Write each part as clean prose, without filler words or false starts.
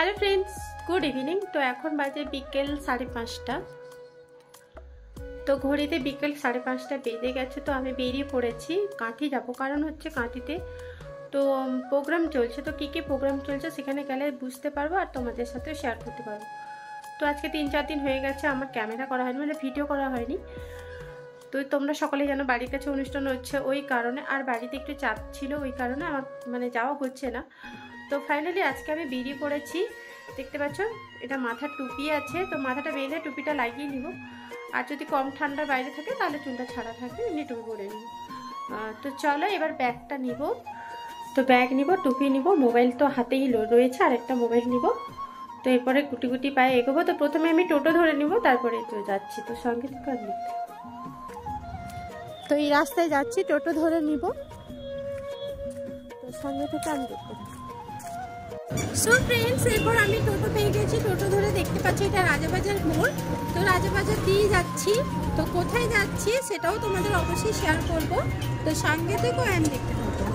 Hello friends, good evening. তো এখন বাজে বিকেল 5:30। তো ঘড়িতে বিকেল 5:30 বেজে গেছে। তো আমি বেরিয়ে পড়েছি, কাঁথি যাবো। কারণ হচ্ছে কাঁথিতে তো প্রোগ্রাম চলছে। তো কী কী প্রোগ্রাম চলছে সেখানে গেলে বুঝতে পারবো আর তোমাদের সাথেও শেয়ার করতে পারবো। তো আজকে 3-4 দিন হয়ে গেছে আমার ক্যামেরা করা হয়নি, মানে ভিডিও করা হয়নি। তো তোমরা সকলে জানো বাড়ির কাছে অনুষ্ঠান হচ্ছে, ওই কারণে আর বাড়িতে একটু চাপ ছিল, ওই কারণে আমার মানে যাওয়া হচ্ছে না। তো ফাইনালি আজকে আমি বেরিয়ে পড়েছি। দেখতে পাচ্ছ এটা মাথার টুপি আছে, তো মাথাটা বেঁধে টুপিটা লাগিয়ে নিব। আর যদি কম ঠান্ডার বাইরে থাকে তাহলে চুলটা ছাড়া থাকে, এমনি টুপি পরে নিব। তো চলো এবার ব্যাগটা নিব। তো ব্যাগ নিব, টুপি নিব, মোবাইল তো হাতেই রয়েছে, আর একটা মোবাইল নিব। তো এরপরে গুটি গুটি পায়ে এগোবো। তো প্রথমে আমি টোটো ধরে নিব, তারপরে তো যাচ্ছি। তো সঙ্গে থেকে আর নিতে, তো এই রাস্তায় যাচ্ছি, টোটো ধরে নিব। তো সঙ্গে থেকে আমি দেখতে থাকি। সো ফ্রেন্ডস, এরপর আমি টোটো পেয়ে গেছি। টোটো ধরে দেখতে পাচ্ছি এটা রাজাবাজার মোড়। তো রাজাবাজার দিয়ে যাচ্ছি। তো কোথায় যাচ্ছি সেটাও তোমাদের অবশ্যই শেয়ার করব। তো সঙ্গে থেকেও আমি দেখতে থাকবো।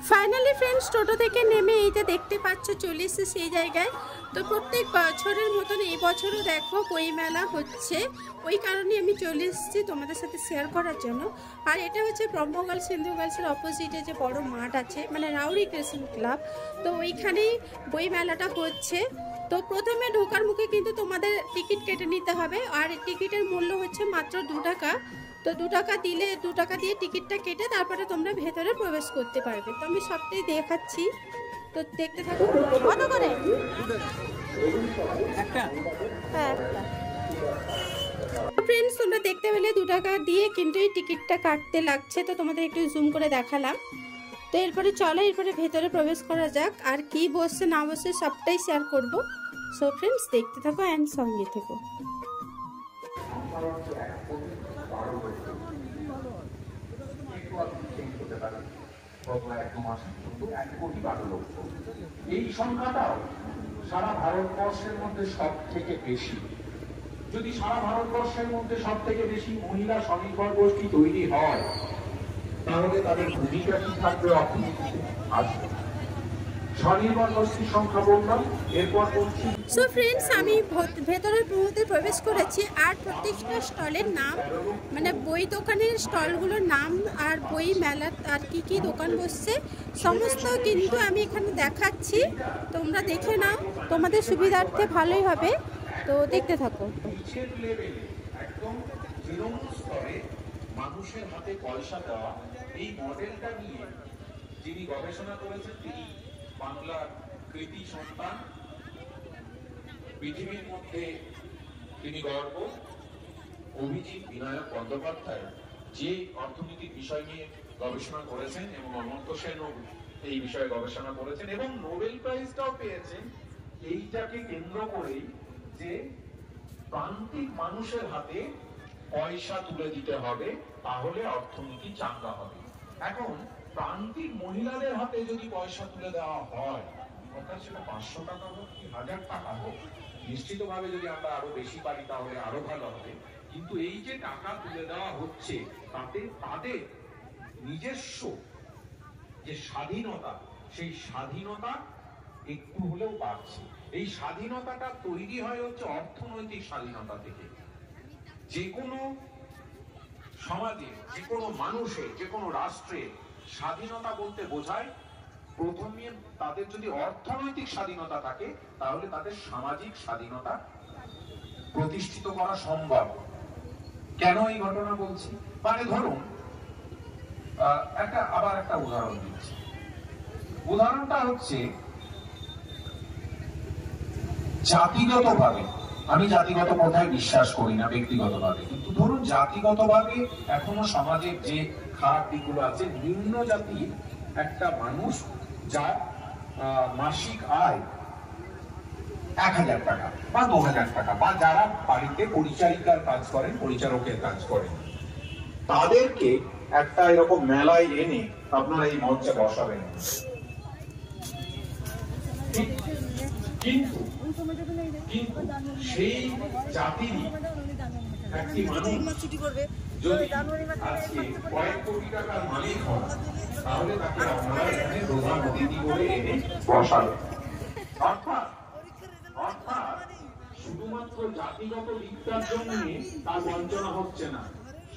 ফাইনালি ফ্রেন্ডস, টোটো থেকে নেমে এই যে দেখতে পাচ্ছ চলে এসেছে সেই জায়গায়। তো প্রত্যেক বছরের মতন এই বছরও দেখো বই মেলা হচ্ছে, ওই কারণে আমি চলে এসেছি তোমাদের সাথে শেয়ার করার জন্য। আর এটা হচ্ছে ব্রহ্ম গার্লস হিন্দু গার্লসের অপোজিটে যে বড় মাঠ আছে, মানে রাউরি ক্রিয়েশন ক্লাব। তো ওইখানেই বই মেলাটা হচ্ছে। তো প্রথমে ঢোকার মুখে কিন্তু তোমাদের টিকিট কেটে নিতে হবে, আর টিকিটের মূল্য হচ্ছে মাত্র 2 টাকা। তো 2 টাকা দিলে 2 টাকা দিয়ে টিকিটটা কেটে তারপরে তোমরা ভেতরে প্রবেশ করতে পারবে। তো আমি সবটাই দেখাচ্ছি, তো দেখতে থাকো। কত করে? একটা। হ্যাঁ, একটা। ফ্রেন্ডস, তোমরা দেখতে পেলে 2 টাকা দিয়ে কিন্তু এই টিকিটটা কাটতে লাগছে। তো তোমাদের একটু জুম করে দেখালাম। তো এরপরে চলো, এরপরে ভেতরে প্রবেশ করা যাক। আর কি বসছে না বসছে সবটাই শেয়ার করব। সো ফ্রেন্ডস, দেখতে থাকো অ্যান্ড সঙ্গে থেকো। এই সংখ্যাটাও সারা ভারতবর্ষের মধ্যে সব থেকে বেশি। যদি সারা ভারতবর্ষের মধ্যে সব থেকে বেশি মহিলা স্বনির্ভর গোষ্ঠী তৈরি হয়, তাহলে তাদের ভূমিকা কি থাকবে অর্থনীতিতে? আসবে। স্বনির্ভর গোষ্ঠীর সংখ্যা বললাম, এরপর বলছি। সো ফ্রেন্ডস, আমি ভেতরের মধ্যে প্রবেশ করেছি। আর প্রত্যেকটা স্টলের নাম, মানে বই দোকানের স্টলগুলোর নাম আর বই মেলার আর কি কি দোকান বসছে সমস্ত কিন্তু আমি এখানে দেখাচ্ছি। তোমরা দেখে নাও, তোমাদের সুবিধার্থে ভালোই হবে। তো দেখতে থাকো। একদম তৃণমূল স্তরে মানুষের হাতে পয়সা দেওয়া, এই মডেলটা নিয়ে যিনি গবেষণা করেছেন তিনি বাংলার কৃতি সন্তান, পৃথিবীর মধ্যে তিনি গর্ব। অভিজিৎ বিনায়ক বন্দ্যোপাধ্যায় যে অর্থনৈতিক বিষয় নিয়ে গবেষণা করেছেন, এবং অনন্ত সেনও এই বিষয়ে গবেষণা করেছেন এবং নোবেল প্রাইজটাও পেয়েছেন এইটাকে কেন্দ্র করেই, যে প্রান্তিক মানুষের হাতে পয়সা তুলে দিতে হবে, তাহলে অর্থনীতি চাঙ্গা হবে। এখন প্রান্তিক মহিলাদের হাতে যদি পয়সা তুলে দেওয়া হয়, অর্থাৎ সেটা 500 টাকা হোক কি 1000 টাকা হোক, নিশ্চিতভাবে যদি আমরা আরো বেশি পারি তাহলে আরো ভালো হবে। কিন্তু এই যে টাকা তুলে দেওয়া হচ্ছে, তাতে তাদের নিজস্ব যে স্বাধীনতা, সেই স্বাধীনতা একটু হলেও বাড়ছে। এই স্বাধীনতাটা তৈরি হয় হচ্ছে অর্থনৈতিক স্বাধীনতা থেকে। যে কোনো সমাজে, যে কোনো মানুষের, যে কোনো রাষ্ট্রের স্বাধীনতা বলতে বোঝায় প্রথমে তাদের যদি অর্থনৈতিক স্বাধীনতা থাকে, তাহলে তাদের সামাজিক স্বাধীনতা প্রতিষ্ঠিত করা সম্ভব। কেন এই ঘটনা বলছি? মানে ধরুন আবার একটা উদাহরণ দিচ্ছি। উদাহরণটা হচ্ছে জাতিগতভাবে আমি জাতিগত প্রথায় বিশ্বাস করি না ব্যক্তিগতভাবে, কিন্তু ধরুন জাতিগতভাবে এখনো সমাজের যে খারাপ দিকগুলো আছে, নিম্ন জাতির একটা মানুষ যার মাসিক আয় 1000 টাকা বা 2000 টাকা, বা যারা বাড়িতে পরিচারিকার কাজ করেন, পরিচারকের কাজ করেন, তাদেরকে একটা এরকম মেলায় এনে আপনারা এই মঞ্চে বসাবেন। কিন্তু সেই জাতিরই একটি মানুষ যদি আজকে কয়েক কোটি টাকার মালিক হন, তাহলে তাকে আপনারা এখানে প্রধান অতিথি করে এনে বসাবেন। অর্থাৎ শুধুমাত্র জাতিগত দিকটার জন্য তার বঞ্চনা হচ্ছে না,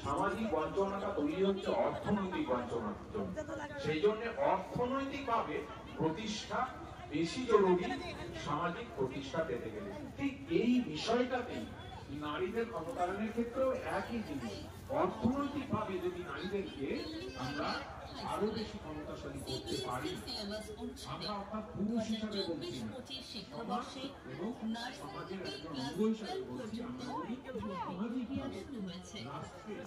সামাজিক বঞ্চনাটা তৈরি হচ্ছে অর্থনৈতিক বঞ্চনার জন্য। সেই জন্য অর্থনৈতিকভাবে প্রতিষ্ঠা বেশি জরুরি সামাজিক প্রতিষ্ঠা পেতে গেলে। ঠিক এই বিষয়টাতেই নারীদের ক্ষমতায়নের ক্ষেত্রেও একই জিনিস। অর্থনৈতিকভাবে যদি নারীদেরকে আমরা আরো বেশি ক্ষমতাশালী করতে পারি, আমরা অর্থাৎ পুরুষ হিসাবে বলছি না, এবং সমাজের একজন অঙ্গ হিসাবে বলছি, আমরা বলি সামাজিকভাবে রাষ্ট্রের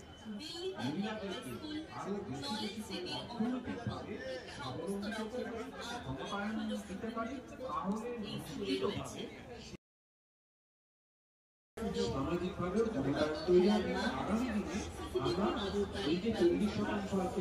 মহিলাদেরকে আরো বেশি বেশি করে অর্থনৈতিকভাবে স্বাবলম্বী করতে পারি, ক্ষমতায়ন দিতে পারি, তাহলে নিশ্চিতভাবে সামাজিকভাবে ক্ষমতায়ন তৈরি হবে। আগামী দিনে আমরা এই যে 40% আছে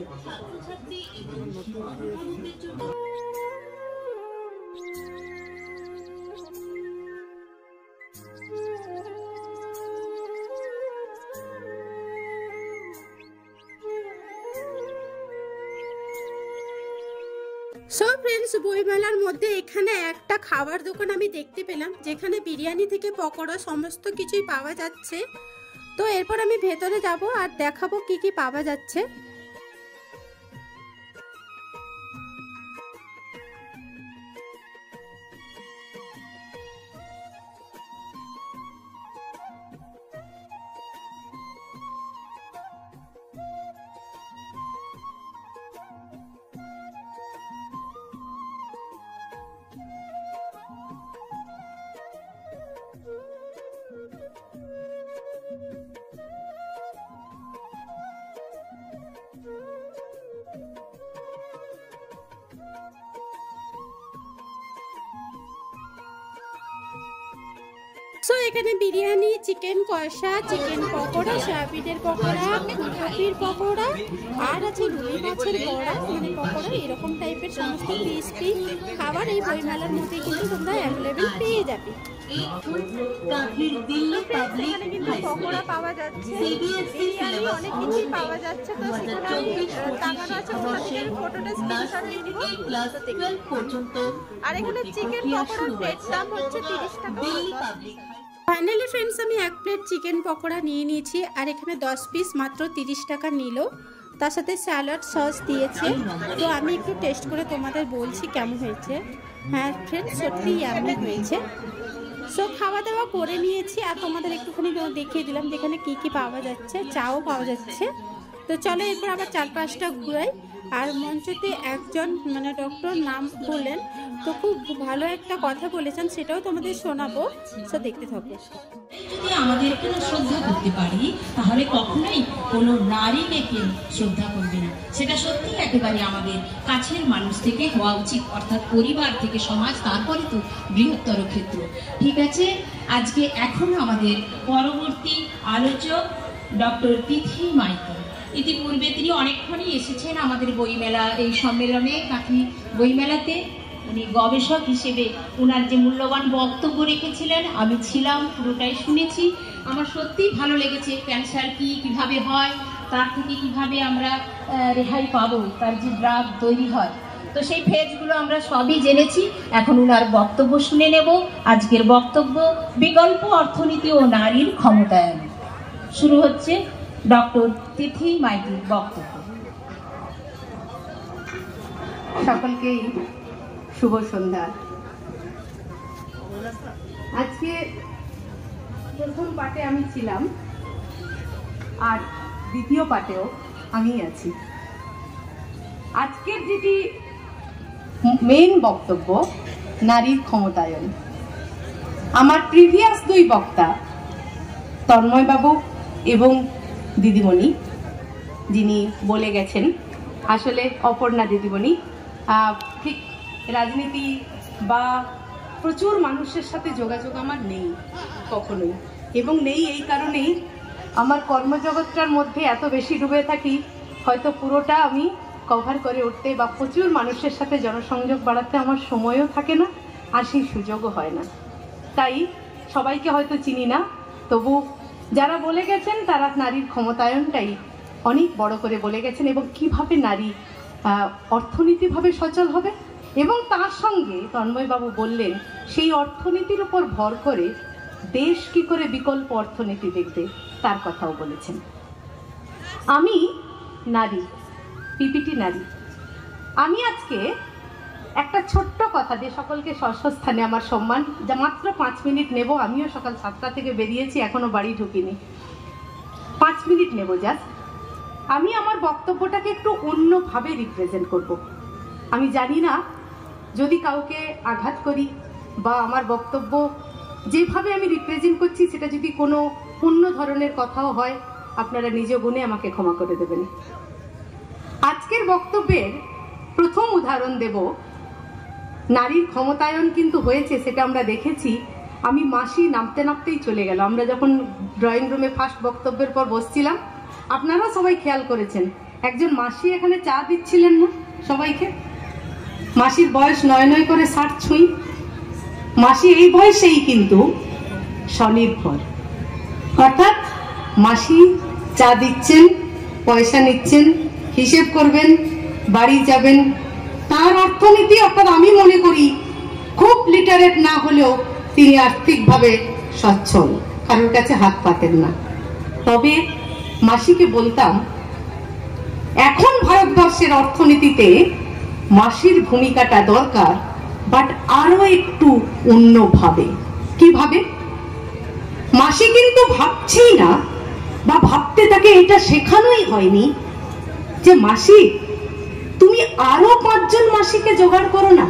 সো ফ্রেন্ডস, বইমেলার মধ্যে এখানে একটা খাবার দোকান আমি দেখতে পেলাম, যেখানে বিরিয়ানি থেকে পকোড়া সমস্ত কিছুই পাওয়া যাচ্ছে। তো এরপর আমি ভেতরে যাব আর দেখাবো কি কি পাওয়া যাচ্ছে। সো এখানে বিরিয়ানি, চিকেন কষা, চিকেন পকোড়া, সয়াবিনের পকোড়া, ফুলকপির পকোড়া, আর আছে রুই মাছের বড়া, মানে পকোড়া, এরকম টাইপের সমস্ত ক্রিস্পি খাবার এই বইমেলার মধ্যে কিন্তু তোমরা অ্যাভেলেবেল পেয়ে যাবে। পকোড়া পাওয়া যাচ্ছে, বিরিয়ানি, অনেক কিছুই পাওয়া যাচ্ছে। তো সেখানে টাকাটা আছে, ফটোটা স্ক্রিনশট নিয়ে নিব। আর এখানে চিকেন পকোড়ার প্লেট দাম হচ্ছে 30 টাকা। ফাইনালি ফ্রেন্ডস, আমি 1 প্লেট চিকেন পকোড়া নিয়ে নিয়েছি, আর এখানে 10 পিস মাত্র 30 টাকা নিল। তার সাথে স্যালাড সস দিয়েছে। তো আমি একটু টেস্ট করে তোমাদের বলছি কেমন হয়েছে। হ্যাঁ ফ্রেন্ডস, সত্যি ইয়াম্মি হয়েছে। সো খাওয়া দাওয়া করে নিয়েছি, আর তোমাদের একটুখানি দেখিয়ে দিলাম যেখানে কি কি পাওয়া যাচ্ছে। চাও পাওয়া যাচ্ছে। তো চলো এরপর আবার 4-5টা ঘুরাই। আর মঞ্চতে একজন মানে ডক্টর নাম বললেন, তো খুব ভালো একটা কথা বলেছেন, সেটাও তোমাদের শোনাবো। সো দেখতে থাকো। যদি আমাদেরকে শ্রদ্ধা করতে পারি, তাহলে কখনোই কোনো নারীকে শ্রদ্ধা করবে না। সেটা সত্যি একেবারে আমাদের কাছের মানুষ থেকে হওয়া উচিত, অর্থাৎ পরিবার থেকে সমাজ, তারপরে তো বৃহত্তর ক্ষেত্র। ঠিক আছে, আজকে এখন আমাদের পরবর্তী আলোচক ডক্টর তিথি মাইতি। ইতিপূর্বে তিনি অনেকক্ষণই এসেছেন আমাদের বইমেলা, এই সম্মেলনে, কাঁথি বইমেলাতে। উনি গবেষক হিসেবে ওনার যে মূল্যবান বক্তব্য রেখেছিলেন, আমি ছিলাম, পুরোটাই শুনেছি। আমার সত্যিই ভালো লেগেছে। ক্যান্সার কিভাবে হয়, তার থেকে কিভাবে আমরা রেহাই পাবো, তার যে ড্রাগ তৈরি হয়, তো সেই ফেজগুলো আমরা সবই জেনেছি। এখন ওনার বক্তব্য শুনে নেব। আজকের বক্তব্য বিকল্প অর্থনীতি ও নারীর ক্ষমতায়ন। শুরু হচ্ছে ডক্টর তিথি মাইতির বক্তব্য। সকলকেই শুভ সন্ধ্যা। আজকে প্রথম পার্টে আমি ছিলাম, আর দ্বিতীয় পার্টেও আমি আছি। আজকের যেটি মেইন বক্তব্য, নারীর ক্ষমতায়ন। আমার প্রিভিয়াস দুই বক্তা তন্ময়বাবু এবং দিদিমণি যিনি বলে গেছেন, আসলে অপর্ণা দিদিমণি, ঠিক রাজনীতি বা প্রচুর মানুষের সাথে যোগাযোগ আমার নেই কখনোই, এবং নেই এই কারণেই আমার কর্মজগৎটার মধ্যে এত বেশি ডুবে থাকি, হয়তো পুরোটা আমি কভার করে উঠতে বা প্রচুর মানুষের সাথে জনসংযোগ বাড়াতে আমার সময়ও থাকে না, আর সেই সুযোগও হয় না। তাই সবাইকে হয়তো চিনি না, তবু যারা বলে গেছেন তারা নারীর ক্ষমতায়নটাই অনেক বড় করে বলে গেছেন, এবং কিভাবে নারী অর্থনীতিভাবে সচল হবে, এবং তার সঙ্গে তন্ময়বাবু বললেন সেই অর্থনীতির উপর ভর করে দেশ কি করে বিকল্প অর্থনীতি দেখবে তার কথাও বলেছেন। আমি নারী, পিপিটি নারী। আমি আজকে একটা ছোট্ট কথা দিয়ে সকলকে স্বস্থানে আমার সম্মান, যা মাত্র 5 মিনিট নেব, আমিও সকাল 7টা থেকে বেরিয়েছি, এখনো বাড়ি ঢুকিনি, 5 মিনিট নেব জাস্ট। আমি আমার বক্তব্যটাকে একটু অন্যভাবে রিপ্রেজেন্ট করব। আমি জানি না যদি কাউকে আঘাত করি বা আমার বক্তব্য যেভাবে আমি রিপ্রেজেন্ট করছি সেটা যদি কোনো অন্য ধরনের কথাও হয়, আপনারা নিজ গুণে আমাকে ক্ষমা করে দেবেন। আজকের বক্তব্যের প্রথম উদাহরণ দেব, নারীর ক্ষমতায়ন কিন্তু হয়েছে, সেটা আমরা দেখেছি। আমি মাসি নামতে নামতেই চলে গেল। আমরা যখন ড্রয়িং রুমে ফার্স্ট বক্তব্যের পর বসছিলাম, আপনারা সবাই খেয়াল করেছেন একজন মাসি এখানে চা দিচ্ছিলেন না সবাইকে। মাসির বয়স 9 করে 60 ছুঁই। মাসি এই বয়সেই কিন্তু স্বনির্ভর, অর্থাৎ মাসি চা দিচ্ছেন, পয়সা নিচ্ছেন, হিসেব করবেন, বাড়ি যাবেন। তার অর্থনীতি, অর্থাৎ আমি মনে করি খুব লিটারেট না হলেও তিনি আর্থিকভাবে সচ্ছল, কারোর কাছে হাত পাতেন না। তবে মাসিকে বলতাম, এখন ভারতবর্ষের অর্থনীতিতে মাসির ভূমিকাটা দরকার, বাট আরো একটু অন্যভাবে। কিভাবে? মাসি কিন্তু ভাবছেই না, বা ভাবতে তাকে এটা শেখানোই হয়নি যে মাসি তুমি আরো 5 জন মাসিকে জোগাড় করো না,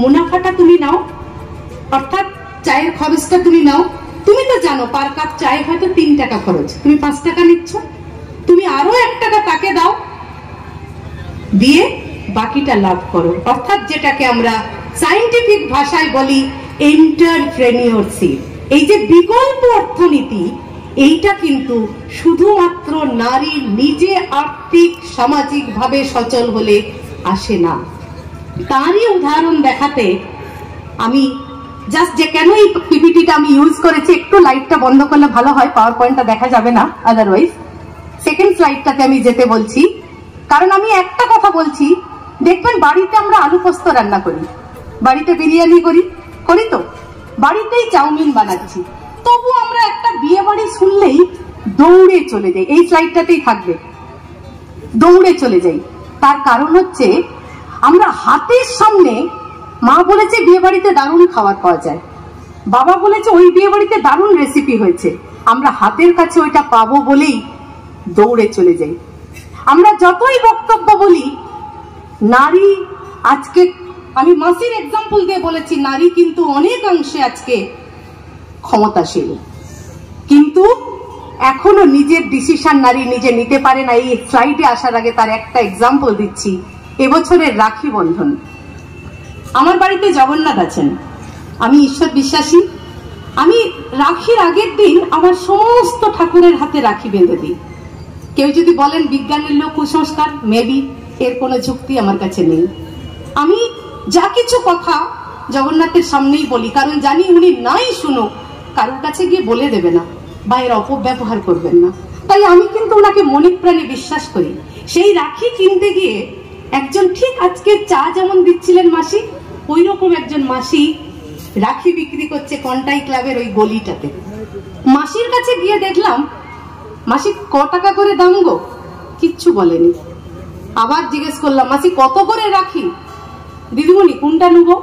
মুনাফাটা তুমি নাও, অর্থাৎ চায়ের খরচটা তুমি নাও। তুমি তো জানো পার কাপ চায়ে হয়তো 3 টাকা খরচ, তুমি 5 টাকা নিচ্ছ, তুমি আরো 1 টাকা তাকে দাও, দিয়ে বাকিটা লাভ করো। অর্থাৎ যেটাকে আমরা সায়েন্টিফিক ভাষায় বলি এন্টারপ্রেনিয়রশিপ। এই যে বিকল্প অর্থনীতি, এইটা কিন্তু শুধুমাত্র নারী নিজে আর্থিক সামাজিক ভাবে সচল হলে আসে না। তারই উদাহরণ দেখাতে আমি জাস্ট, যে কেন এই পিপিটিটা আমি ইউজ করেছি, একটু লাইটটা বন্ধ করলে ভালো হয়, পাওয়ার পয়েন্টটা দেখা যাবে না আদারওয়াইজ। সেকেন্ড স্লাইডটাতে আমি যেতে বলছি, কারণ আমি একটা কথা বলছি, দেখবেন বাড়িতে আমরা আলু পোস্ত রান্না করি, বাড়িতে বিরিয়ানি করি তো, বাড়িতেই চাউমিন বানাচ্ছি, তবু আমরা একটা বিয়ে বাড়ি শুনলেই দৌড়ে চলে যাই। এই স্লাইডটাতেই থাকবে, দৌড়ে চলে যাই। তার কারণ হচ্ছে আমরা হাতের সামনে, মা বলেছে বিয়ে বাড়িতে দারুণ খাবার পাওয়া যায়, বাবা বলেছে ওই বিয়ে বাড়িতে দারুণ রেসিপি হয়েছে, আমরা হাতের কাছে ওইটা পাবো বলেই দৌড়ে চলে যাই। আমরা যতই বক্তব্য বলি, নারী আজকে, আমি মাসির এক্সাম্পল দিয়ে বলেছি, নারী কিন্তু অনেকাংশে আজকে ক্ষমতাশীল, কিন্তু এখনো নিজের ডিসিশন নারী নিজে নিতে পারে না। এই স্লাইডে আসার আগে তার একটা এক্সাম্পল দিচ্ছি। এবছরের রাখি বন্ধন, আমার বাড়িতে জগন্নাথ আছেন, আমি ঈশ্বর বিশ্বাসী। আমি রাখির আগের দিন আমার সমস্ত ঠাকুরের হাতে রাখি বেঁধে দিই। কেউ যদি বলেন বিজ্ঞানের লোক, কুসংস্কার, মেবি, এর কোনো যুক্তি আমার কাছে নেই। আমি যা কিছু কথা জগন্নাথের সামনেই বলি, কারণ জানি উনি নাই শুনুক, কারোর কাছে গিয়ে বলে দেবে না বা এর অপব্যবহার করবেন না। তাই আমি কিন্তু ওনাকে মনে প্রাণে বিশ্বাস করি। সেই রাখি কিনতে গিয়ে একজন, ঠিক আজকে চা যেমন দিচ্ছিলেন মাসি, ওই রকম একজন মাসি রাখি বিক্রি করছে কন্টাই ক্লাবের ওই গলিটাতে। মাসির কাছে গিয়ে দেখলাম, মাসি ক টাকা করে দাম গো? কিচ্ছু বলেনি। আবার জিজ্ঞেস করলাম, মাসি কত করে রাখি? দিদিমণি কোনটা নেবো?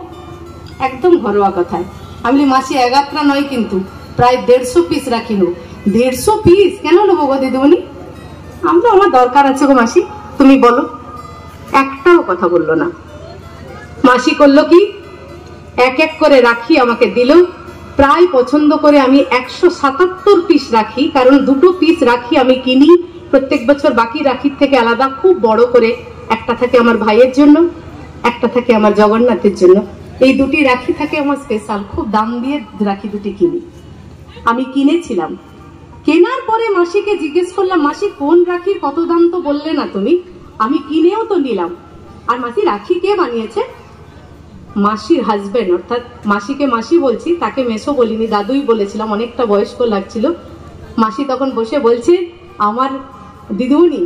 একদম ঘরোয়া কথায় আমি বলি, মাসি এগাত্রা নয় কিন্তু প্রায় 150 পিস রাখি নেবো। 150 পিস কেন নেবো গো দিদিমণি? আমরা, আমার দরকার আছে গো মাসি, তুমি বলো। একটাও কথা বললো না। মাসি করলো কি, এক এক করে রাখি আমাকে দিল, প্রায় পছন্দ করে আমি 177 পিস রাখি, কারণ 2টো পিস রাখি আমি কিনি প্রত্যেক বছর বাকি রাখির থেকে আলাদা, খুব বড় করে। একটা থাকে আমার ভাইয়ের জন্য, একটা থাকে আমার জগন্নাথের জন্য। এই দুটি রাখি থাকে আমার স্পেশাল, খুব দাম দিয়ে রাখি দুটি কিনি। আমি কিনেছিলাম, কেনার পরে মাসিকে জিজ্ঞেস করলাম, মাসি কোন রাখির কত দাম তো বললে না তুমি, আমি কিনেও তো নিলাম। আর মাসি রাখি কে বানিয়েছে? মাসির হাজবেন্ড, অর্থাৎ মাসিকে মাসি বলছি, তাকে মেসো বলিনি, দাদুই বলেছিলাম, অনেকটা বয়স্ক লাগছিল। মাসি তখন বসে বলছে, আমার দিদিমণি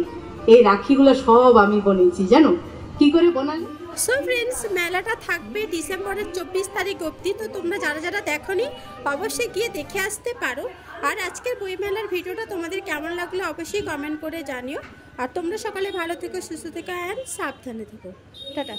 এই রাখিগুলো সব আমি বানিয়েছি, জানো কি করে বানালে? সো ফ্রেন্ডস, মেলাটা থাকবে ডিসেম্বরের 24 তারিখ অবধি। তো তোমরা যারা যারা দেখোনি অবশ্যই গিয়ে দেখে আসতে পারো। আর আজকের বইমেলার ভিডিওটা তোমাদের কেমন লাগলো অবশ্যই কমেন্ট করে জানিও। আর তোমরা সকালে ভালো থেকো, সুস্থ থেকো অ্যান্ড সাবধানে থেকো। টাটা।